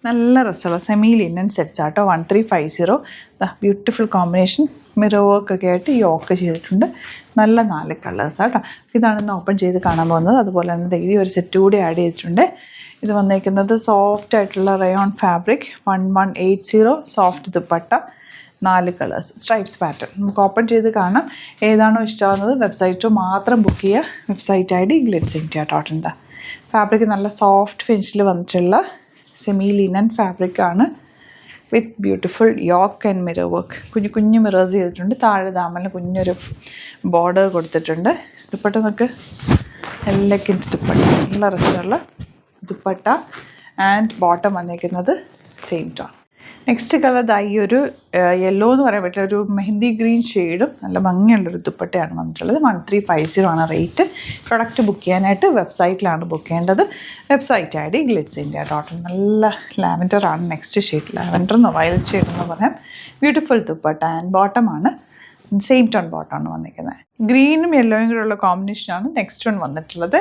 നല്ല രസമുള്ള semi linen sets ആട്ടോ 1350. ബ്യൂട്ടിഫുൾ കോമ്പിനേഷൻ മിറർ വർക്ക് ഒക്കെ ആയിട്ട് യോക്ക് ചെയ്തിട്ടുണ്ട്. നല്ല 4 കളേഴ്സ് ആട്ടോ. ഇതാണ് ഇന്ന് ഓപ്പൺ ചെയ്ത് കാണാൻ പോകുന്നത്. അതുപോലെ തന്നെ ഈ ഒരു സെറ്റ് കൂടി ആഡ് ചെയ്തിട്ടുണ്ട്. ഇത് വന്നേക്കുന്നത് സോഫ്റ്റ് ആയിട്ടുള്ള rayon fabric 1180 soft dupatta 4 colours stripes pattern. നമുക്ക് ഓപ്പൺ ചെയ്ത് കാണാം. ഏതാണോ ഇഷ്ടമാകുന്നത് വെബ്സൈറ്റ് മാത്രം ബുക്ക് ചെയ്യുക. Website ID Glitz India .in. Fabric നല്ല സോഫ്റ്റ് ഫിനിഷിൽ വന്നിട്ടുള്ള സെമി ലിനൻ ഫാബ്രിക്കാണ് with beautiful yoke and mirror work. കുഞ്ഞു മിറേഴ്സ് ചെയ്തിട്ടുണ്ട്. താഴെ ദാമലിന് കുഞ്ഞൊരു ബോർഡർ കൊടുത്തിട്ടുണ്ട്. ദുപ്പട്ട നമുക്ക് എല്ലക്കിൻസ് ദുപ്പട്ട, നല്ല രസമുള്ള ദുപ്പട്ട ആൻഡ് ബോട്ടം വന്നിരിക്കുന്നത് സെയിം ടോൺ. നെക്സ്റ്റ് കളർ ഈ ഒരു യെല്ലോ എന്ന് പറയാൻ പറ്റില്ല, ഒരു മെഹന്തി ഗ്രീൻ ഷെയ്ഡും നല്ല ഭംഗിയുള്ളൊരു ദുപ്പട്ടയാണ് വന്നിട്ടുള്ളത്. 1350 ആണ് റേറ്റ്. പ്രൊഡക്റ്റ് ബുക്ക് ചെയ്യാനായിട്ട് വെബ്സൈറ്റിലാണ് ബുക്ക് ചെയ്യേണ്ടത്. Website ID Glitz India .in. നല്ല ലാവൻഡർ ആണ് നെക്സ്റ്റ് ഷെയ്ഡ്. ലാവൻഡർ എന്നോ വയലറ്റ് ഷെയ്ഡ് എന്ന് പറയാം. ബ്യൂട്ടിഫുൾ ദുപ്പട്ട ആൻഡ് ബോട്ടമാണ് സെയിം ടോൺ ബോട്ടമാണ് വന്നിരിക്കുന്നത്. ഗ്രീനും യെല്ലോയും കൂടെ ഉള്ള കോമ്പിനേഷനാണ് നെക്സ്റ്റ് വൺ വന്നിട്ടുള്ളത്.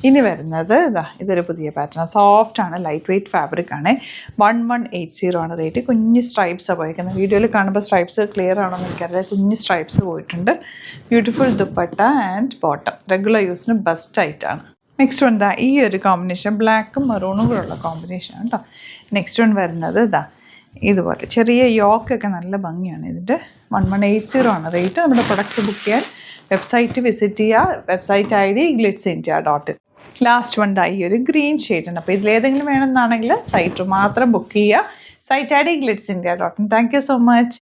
ഇനി വരുന്നത് ഇതൊരു പുതിയ പാറ്റേൺ. സോഫ്റ്റ് ആണ്, ലൈറ്റ് വെയ്റ്റ് ഫാബ്രിക് ആണ്. 1180 ആണ് റേറ്റ്. കുഞ്ഞ് സ്ട്രൈപ്സാണ് പോയിരിക്കുന്നത്. വീഡിയോയിൽ കാണുമ്പോൾ സ്ട്രൈപ്സ് ക്ലിയർ ആണോ എന്ന് എനിക്കറിയാം. കുഞ്ഞ് സ്ട്രൈപ്സ് പോയിട്ടുണ്ട്. Beautiful dupatta and bottom. Regular യൂസിന് ബെസ്റ്റ് ആയിട്ടാണ്. നെക്സ്റ്റ് വൺ ഈ ഒരു കോമ്പിനേഷൻ ബ്ലാക്കും മെറൂണും കൂടെ ഉള്ള കോമ്പിനേഷനാണ് കേട്ടോ. നെക്സ്റ്റ് വൺ വരുന്നത് ഇതുപോലെ ചെറിയ യോക്കൊക്കെ നല്ല ഭംഗിയാണ്. ഇതിൻ്റെ 1180 ആണ് റേറ്റ്. നമ്മുടെ പ്രൊഡക്ട്സ് ബുക്ക് ചെയ്യാൻ വെബ്സൈറ്റ് വിസിറ്റ് ചെയ്യുക. Website ID Glitz India .in. Last one ഈ ഒരു ഗ്രീൻ ഷെയ്ഡാണ്. അപ്പോൾ ഇതിലേതെങ്കിലും വേണമെന്നാണെങ്കിൽ സൈറ്റ് മാത്രം ബുക്ക് ചെയ്യുക. Site ID Glitz India .in. Thank you so much.